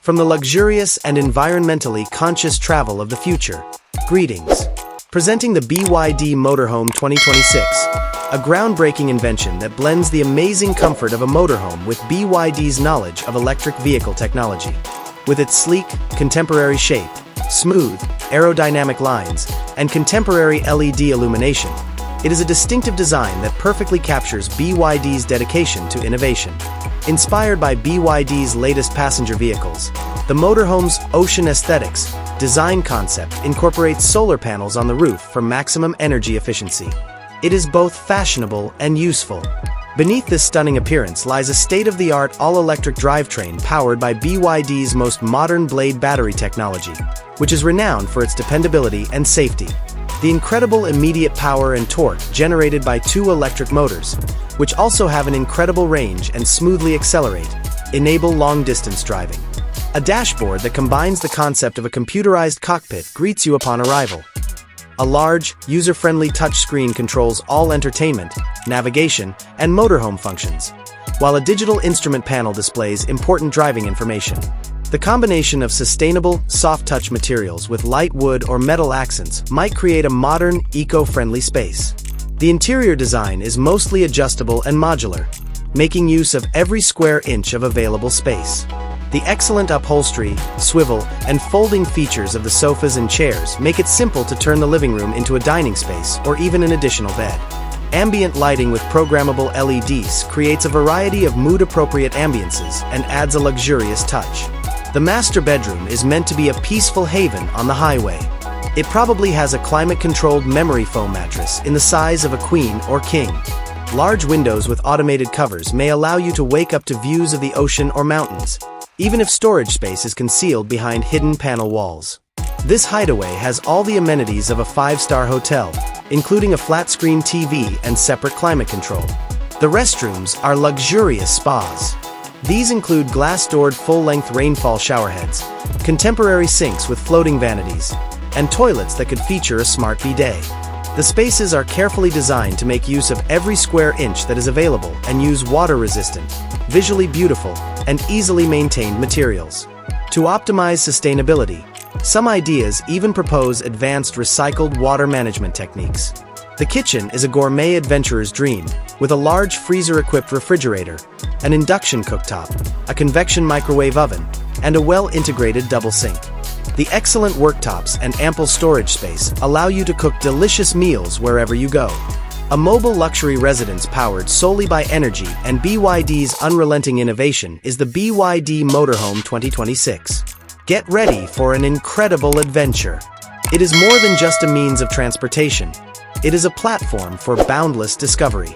from the luxurious and environmentally conscious travel of the future. Greetings. Presenting the BYD Motorhome 2026, a groundbreaking invention that blends the amazing comfort of a motorhome with BYD's knowledge of electric vehicle technology. With its sleek, contemporary shape, smooth, aerodynamic lines, and contemporary LED illumination, it is a distinctive design that perfectly captures BYD's dedication to innovation. Inspired by BYD's latest passenger vehicles, the motorhome's ocean aesthetics design concept incorporates solar panels on the roof for maximum energy efficiency. It is both fashionable and useful. Beneath this stunning appearance lies a state-of-the-art all-electric drivetrain powered by BYD's most modern blade battery technology, which is renowned for its dependability and safety. The incredible immediate power and torque generated by two electric motors, which also have an incredible range and smoothly accelerate, enable long-distance driving. A dashboard that combines the concept of a computerized cockpit greets you upon arrival. A large, user-friendly touchscreen controls all entertainment, navigation, and motorhome functions, while a digital instrument panel displays important driving information. The combination of sustainable, soft-touch materials with light wood or metal accents might create a modern, eco-friendly space. The interior design is mostly adjustable and modular, making use of every square inch of available space. The excellent upholstery, swivel, and folding features of the sofas and chairs make it simple to turn the living room into a dining space or even an additional bed. Ambient lighting with programmable LEDs creates a variety of mood-appropriate ambiances and adds a luxurious touch. The master bedroom is meant to be a peaceful haven on the highway. It probably has a climate-controlled memory foam mattress in the size of a queen or king. Large windows with automated covers may allow you to wake up to views of the ocean or mountains, even if storage space is concealed behind hidden panel walls. This hideaway has all the amenities of a five-star hotel, including a flat-screen TV and separate climate control. The restrooms are luxurious spas. These include glass-doored full-length rainfall showerheads, contemporary sinks with floating vanities, and toilets that could feature a smart bidet. The spaces are carefully designed to make use of every square inch that is available and use water-resistant, visually beautiful, and easily maintained materials. To optimize sustainability, some ideas even propose advanced recycled water management techniques. The kitchen is a gourmet adventurer's dream, with a large freezer-equipped refrigerator, an induction cooktop, a convection microwave oven, and a well-integrated double sink. The excellent worktops and ample storage space allow you to cook delicious meals wherever you go. A mobile luxury residence powered solely by energy and BYD's unrelenting innovation is the BYD Motorhome 2026. Get ready for an incredible adventure. It is more than just a means of transportation. It is a platform for boundless discovery.